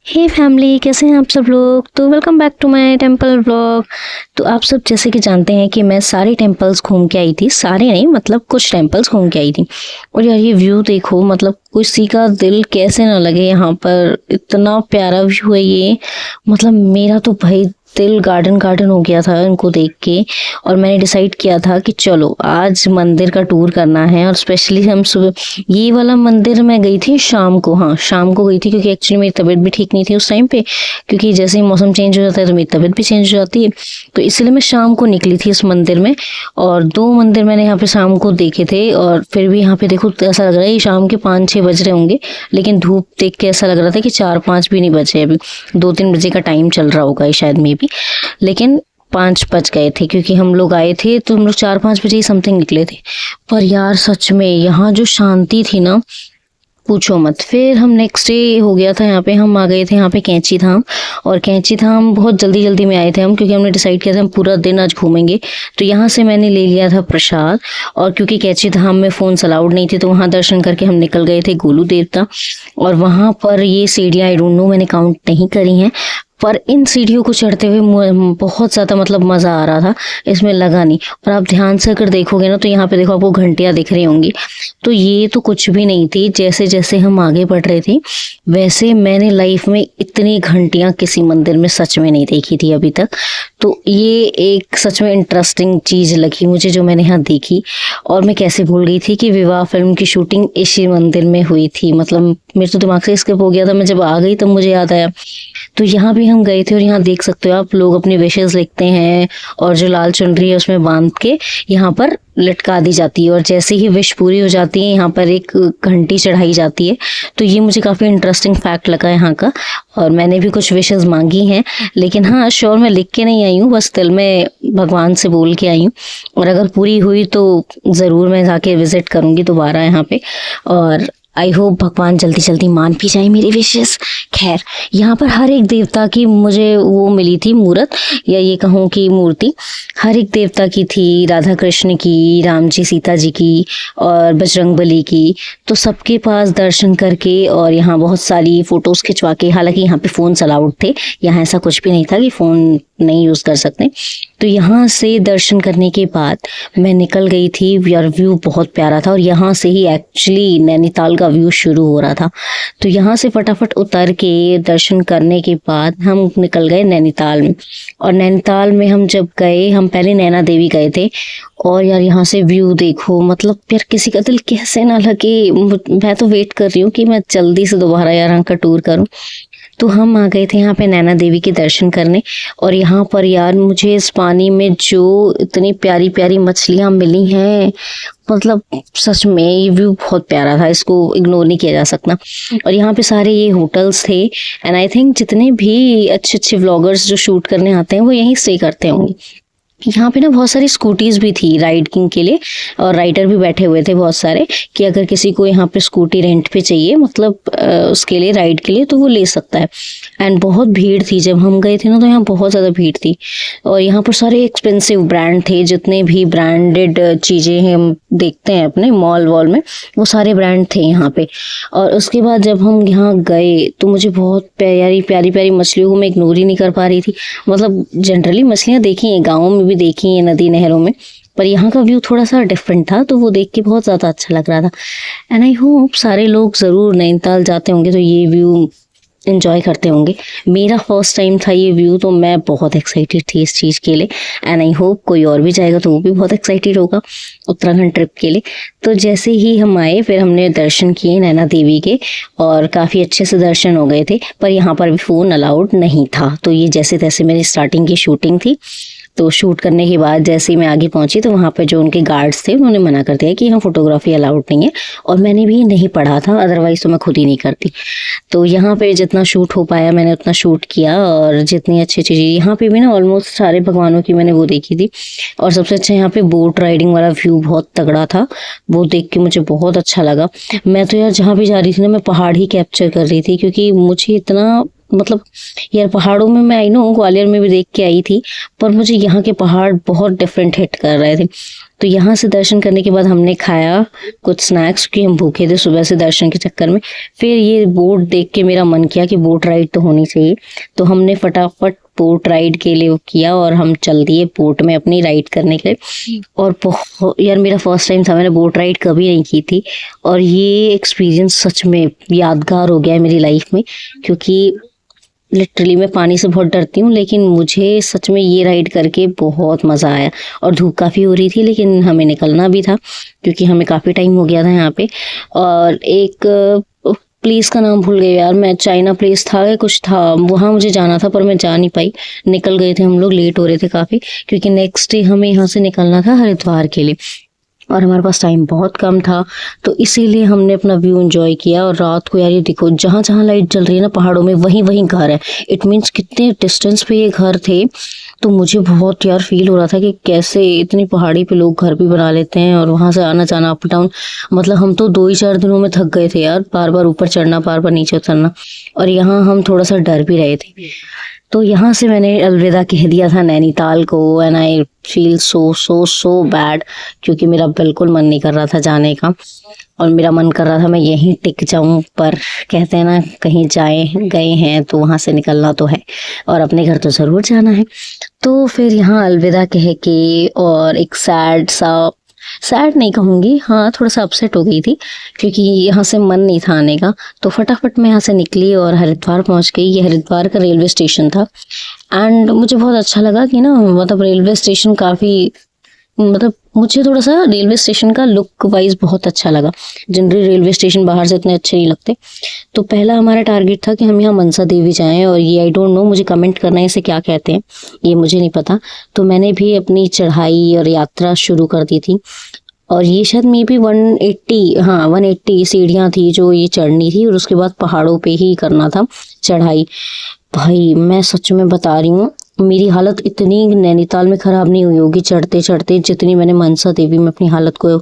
हे family, कैसे हैं आप सब लोग। तो welcome back to my temple vlog. तो आप सब जैसे कि जानते हैं कि मैं सारे टेंपल्स घूम के आई थी, सारे नहीं मतलब कुछ टेंपल्स घूम के आई थी। और यार ये व्यू देखो, मतलब किसी का दिल कैसे ना लगे, यहाँ पर इतना प्यारा व्यू है ये। मतलब मेरा तो भाई दिल गार्डन गार्डन हो गया था इनको देख के। और मैंने डिसाइड किया था कि चलो आज मंदिर का टूर करना है। और स्पेशली हम सुबह ये वाला मंदिर मैं गई थी शाम को, हाँ शाम को गई थी, क्योंकि एक्चुअली मेरी तबीयत भी ठीक नहीं थी उस टाइम पे। क्योंकि जैसे ही मौसम चेंज हो जाता है तो मेरी तबीयत भी चेंज हो जाती है, तो इसलिए मैं शाम को निकली थी इस मंदिर में। और 2 मंदिर मैंने यहाँ पे शाम को देखे थे। और फिर भी यहाँ पे देखो ऐसा लग रहा है शाम के 5-6 बज रहे होंगे, लेकिन धूप देख के ऐसा लग रहा था कि 4-5 भी नहीं बजे, अभी 2-3 बजे का टाइम चल रहा होगा शायद में भी। लेकिन 5 बज गए थे, क्योंकि हम लोग आए थे तो हम लोग 4-5 बजे ही समथिंग निकले थे। पर यार सच में यहाँ जो शांति थी ना, पूछो मत। फिर हम नेक्स्ट डे हो गया था, यहाँ पे हम आ गए थे यहाँ पे कैंची धाम। और कैंची धाम बहुत जल्दी जल्दी में आए थे हम, क्योंकि हमने डिसाइड किया था हम पूरा दिन आज घूमेंगे। तो यहाँ से मैंने ले लिया था प्रसाद। और क्योंकि कैंची धाम में फ़ोन अलाउड नहीं थे, तो वहाँ दर्शन करके हम निकल गए थे गोलू देवता। और वहाँ पर ये सीढ़ियाँ आई डोंट नो, मैंने काउंट नहीं करी हैं, पर इन सीढ़ियों को चढ़ते हुए बहुत ज़्यादा मतलब मज़ा आ रहा था, इसमें लगा नहीं। और आप ध्यान से अगर देखोगे ना, तो यहाँ पे देखो आपको घंटियाँ दिख रही होंगी। तो ये तो कुछ भी नहीं थी, जैसे जैसे हम आगे बढ़ रहे थे वैसे मैंने लाइफ में इतनी घंटियाँ किसी मंदिर में सच में नहीं देखी थी अभी तक। तो ये एक सच में इंटरेस्टिंग चीज़ लगी मुझे जो मैंने यहाँ देखी। और मैं कैसे भूल गई थी कि विवाह फिल्म की शूटिंग इसी मंदिर में हुई थी, मतलब मेरे तो दिमाग से स्किप हो गया था। मैं जब आ गई तब मुझे याद आया। तो यहाँ भी हम गए थे, और यहाँ देख सकते हो आप, लोग अपनी विशेष लिखते हैं और जो लाल चुनरी है उसमें बांध के यहाँ पर लटका दी जाती है। और जैसे ही विश पूरी हो जाती है, यहाँ पर एक घंटी चढ़ाई जाती है। तो ये मुझे काफ़ी इंटरेस्टिंग फैक्ट लगा यहाँ का। और मैंने भी कुछ विशेष मांगी हैं, लेकिन हाँ श्योर मैं लिख के नहीं आई हूँ, बस दिल में भगवान से बोल के आई हूँ। और अगर पूरी हुई तो ज़रूर मैं जाके विजिट करूँगी दोबारा यहाँ पे। और आई होप भगवान जल्दी जल्दी मान भी जाए मेरी विशेष। खैर, यहाँ पर हर एक देवता की मुझे वो मिली थी मूर्त, या ये कहूँ कि मूर्ति हर एक देवता की थी। राधा कृष्ण की, राम जी सीता जी की, और बजरंगबली की। तो सबके पास दर्शन करके और यहाँ बहुत सारी फ़ोटोज़ खिंचवा के, हालांकि यहाँ पे फ़ोन अलाउड थे, यहाँ ऐसा कुछ भी नहीं था कि फ़ोन नहीं यूज़ कर सकते। तो यहाँ से दर्शन करने के बाद मैं निकल गई थी। यार व्यू बहुत प्यारा था, और यहाँ से ही एक्चुअली नैनीताल का व्यू शुरू हो रहा था। तो यहाँ से फटाफट उतर के दर्शन करने के बाद हम निकल गए नैनीताल में। और नैनीताल में हम जब गए, हम पहले नैना देवी गए थे। और यार यहाँ से व्यू देखो, मतलब यार किसी का दिल कैसे ना लगे। मैं तो वेट कर रही हूँ कि मैं जल्दी से दोबारा यार यहाँ का टूर करूँ। तो हम आ गए थे यहाँ पे नैना देवी के दर्शन करने। और यहाँ पर यार मुझे इस पानी में जो इतनी प्यारी प्यारी मछलियाँ मिली हैं, मतलब सच में ये व्यू बहुत प्यारा था, इसको इग्नोर नहीं किया जा सकता। और यहाँ पे सारे ये होटल्स थे, एंड आई थिंक जितने भी अच्छे अच्छे व्लॉगर्स जो शूट करने आते हैं वो यहीं स्टे करते होंगे। यहाँ पे ना बहुत सारी स्कूटीज भी थी राइडिंग के लिए, और राइडर भी बैठे हुए थे बहुत सारे, कि अगर किसी को यहाँ पे स्कूटी रेंट पे चाहिए, मतलब उसके लिए राइड के लिए, तो वो ले सकता है। एंड बहुत भीड़ थी जब हम गए थे ना, तो यहाँ बहुत ज़्यादा भीड़ थी। और यहाँ पर सारे एक्सपेंसिव ब्रांड थे, जितने भी ब्रांडेड चीज़ें हम देखते हैं अपने मॉल वॉल में, वो सारे ब्रांड थे यहाँ पे। और उसके बाद जब हम यहाँ गए तो मुझे बहुत प्यारी प्यारी प्यारी मछलियों को मैं इग्नोर ही नहीं कर पा रही थी। मतलब जनरली मछलियाँ देखी हैं, गाँव में भी देखी है नदी नहरों में, पर यहाँ का व्यू थोड़ा सा डिफरेंट था, तो वो देख के बहुत ज़्यादा अच्छा लग रहा था। एंड आई होप सारे लोग ज़रूर नैनीताल जाते होंगे तो ये व्यू एंजॉय करते होंगे। मेरा फर्स्ट टाइम था ये व्यू, तो मैं बहुत एक्साइटेड थी इस चीज़ के लिए। एंड आई होप कोई और भी जाएगा तो वो भी बहुत एक्साइटेड होगा उत्तराखंड ट्रिप के लिए। तो जैसे ही हम आए, फिर हमने दर्शन किए नैना देवी के, और काफ़ी अच्छे से दर्शन हो गए थे। पर यहाँ पर भी फ़ोन अलाउड नहीं था। तो ये जैसे तैसे मेरी स्टार्टिंग की शूटिंग थी। तो शूट करने के बाद जैसे ही मैं आगे पहुंची, तो वहाँ पे जो उनके गार्ड्स थे उन्होंने मना कर दिया कि यहाँ फोटोग्राफी अलाउड नहीं है। और मैंने भी नहीं पढ़ा था, अदरवाइज तो मैं खुद ही नहीं करती। तो यहाँ पे जितना शूट हो पाया मैंने उतना शूट किया। और जितनी अच्छी चीज़ें यहाँ पे भी ना, ऑलमोस्ट सारे भगवानों की मैंने वो देखी थी। और सबसे अच्छा यहाँ पे बोट राइडिंग वाला व्यू बहुत तगड़ा था, वो देख के मुझे बहुत अच्छा लगा। मैं तो यार जहाँ भी जा रही थी ना, मैं पहाड़ ही कैप्चर कर रही थी, क्योंकि मुझे इतना, मतलब यार पहाड़ों में मैं आई नो ग्वालियर में भी देख के आई थी, पर मुझे यहाँ के पहाड़ बहुत डिफरेंट हिट कर रहे थे। तो यहाँ से दर्शन करने के बाद हमने खाया कुछ स्नैक्स, क्योंकि हम भूखे थे सुबह से दर्शन के चक्कर में। फिर ये बोट देख के मेरा मन किया कि बोट राइड तो होनी चाहिए, तो हमने फटाफट बोट राइड के लिए वो किया और हम चल दिए बोट में अपनी राइड करने के लिए। और बहुत यार, मेरा फर्स्ट टाइम था, मैंने बोट राइड कभी नहीं की थी और ये एक्सपीरियंस सच में यादगार हो गया है मेरी लाइफ में, क्योंकि लिटरली मैं पानी से बहुत डरती हूँ, लेकिन मुझे सच में ये राइड करके बहुत मज़ा आया। और धूप काफ़ी हो रही थी, लेकिन हमें निकलना भी था क्योंकि हमें काफ़ी टाइम हो गया था यहाँ पे। और एक प्लेस का नाम भूल गई यार मैं, चाइना प्लेस था या कुछ था, वहाँ मुझे जाना था पर मैं जा नहीं पाई। निकल गए थे हम लोग, लेट हो रहे थे काफ़ी, क्योंकि नेक्स्ट डे हमें यहाँ से निकलना था हरिद्वार के लिए और हमारे पास टाइम बहुत कम था, तो इसीलिए हमने अपना व्यू एंजॉय किया। और रात को यार ये देखो, जहाँ जहाँ लाइट जल रही है ना पहाड़ों में, वहीं वहीं घर है। इट मीन्स कितने डिस्टेंस पे ये घर थे। तो मुझे बहुत यार फील हो रहा था कि कैसे इतनी पहाड़ी पे लोग घर भी बना लेते हैं और वहां से आना जाना अप डाउन। मतलब हम तो 2 ही 4 दिनों में थक गए थे यार, बार बार ऊपर चढ़ना, बार बार नीचे उतरना, और यहाँ हम थोड़ा सा डर भी रहे थे। तो यहाँ से मैंने अलविदा कह दिया था नैनीताल को, and I feel so so so bad, क्योंकि मेरा बिल्कुल मन नहीं कर रहा था जाने का और मेरा मन कर रहा था मैं यहीं टिक जाऊं। पर कहते हैं ना, कहीं गए हैं तो वहां से निकलना तो है और अपने घर तो ज़रूर जाना है। तो फिर यहाँ अलविदा कह के, और एक सैड नहीं कहूँगी, हाँ थोड़ा सा अपसेट हो गई थी क्योंकि यहाँ से मन नहीं था आने का। तो फटाफट मैं यहाँ से निकली और हरिद्वार पहुँच गई। ये हरिद्वार का रेलवे स्टेशन था एंड मुझे बहुत अच्छा लगा कि ना, मतलब रेलवे स्टेशन काफ़ी, मतलब मुझे थोड़ा सा रेलवे स्टेशन का लुक वाइज बहुत अच्छा लगा। जनरली रेलवे स्टेशन बाहर से इतने अच्छे नहीं लगते। तो पहला हमारा टारगेट था कि हम यहाँ मनसा देवी जाएं, और ये आई डोंट नो, मुझे कमेंट करना है इसे क्या कहते हैं, ये मुझे नहीं पता। तो मैंने भी अपनी चढ़ाई और यात्रा शुरू कर दी थी, और ये शायद मे बी 180 सीढ़ियाँ थी जो ये चढ़नी थी, और उसके बाद पहाड़ों पे ही करना था चढ़ाई। भाई मैं सच में बता रही हूँ, मेरी हालत इतनी नैनीताल में ख़राब नहीं हुई होगी चढ़ते चढ़ते जितनी मैंने मनसा देवी में अपनी हालत को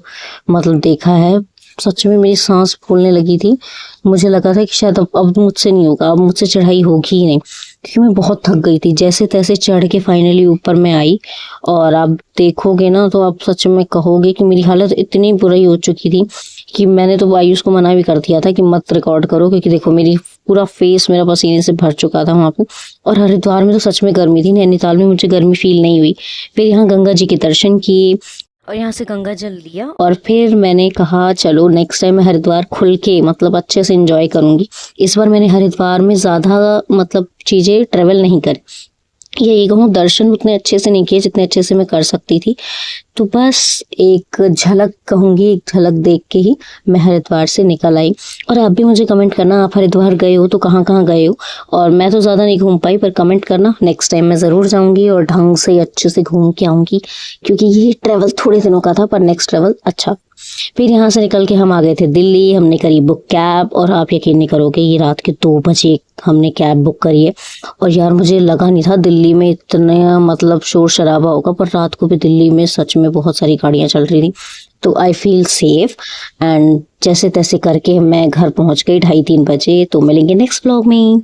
मतलब देखा है। सच में मेरी सांस फूलने लगी थी, मुझे लगा था कि शायद अब मुझसे नहीं होगा, अब मुझसे चढ़ाई होगी ही नहीं, क्योंकि मैं बहुत थक गई थी। जैसे तैसे चढ़ के फाइनली ऊपर मैं आई, और आप देखोगे ना तो आप सच में कहोगे कि मेरी हालत इतनी बुरी हो चुकी थी कि मैंने तो आयुष को मना भी कर दिया था कि मत रिकॉर्ड करो, क्योंकि देखो मेरी पूरा फेस मेरा पसीने से भर चुका था वहाँ पे। और हरिद्वार में तो सच में गर्मी थी, नैनीताल में मुझे गर्मी फील नहीं हुई। फिर यहाँ गंगा जी के दर्शन किए और यहाँ से गंगा जल लिया, और फिर मैंने कहा चलो नेक्स्ट टाइम मैं हरिद्वार खुल के मतलब अच्छे से एंजॉय करूँगी। इस बार मैंने हरिद्वार में ज़्यादा मतलब चीज़ें ट्रेवल नहीं करी, या ये कहूँ दर्शन उतने अच्छे से नहीं किए जितने अच्छे से मैं कर सकती थी। तो बस एक झलक कहूँगी, एक झलक देख के ही मैं हरिद्वार से निकल आई। और आप भी मुझे कमेंट करना, आप हरिद्वार गए हो तो कहाँ कहाँ गए हो। और मैं तो ज़्यादा नहीं घूम पाई, पर कमेंट करना, नेक्स्ट टाइम मैं ज़रूर जाऊँगी और ढंग से अच्छे से घूम के आऊँगी, क्योंकि ये ट्रैवल थोड़े दिनों का था पर नेक्स्ट ट्रैवल अच्छा। फिर यहाँ से निकल के हम आ गए थे दिल्ली। हमने करी बुक कैब, और आप यकीन नहीं करोगे ये रात के 2 बजे हमने कैब बुक करी है। और यार मुझे लगा नहीं था दिल्ली में इतना मतलब शोर शराबा होगा, पर रात को भी दिल्ली में सच में बहुत सारी गाड़ियाँ चल रही थी। तो आई फील सेफ, एंड जैसे तैसे करके मैं घर पहुँच गई 2:30-3 बजे। तो मिलेंगे नेक्स्ट व्लॉग में।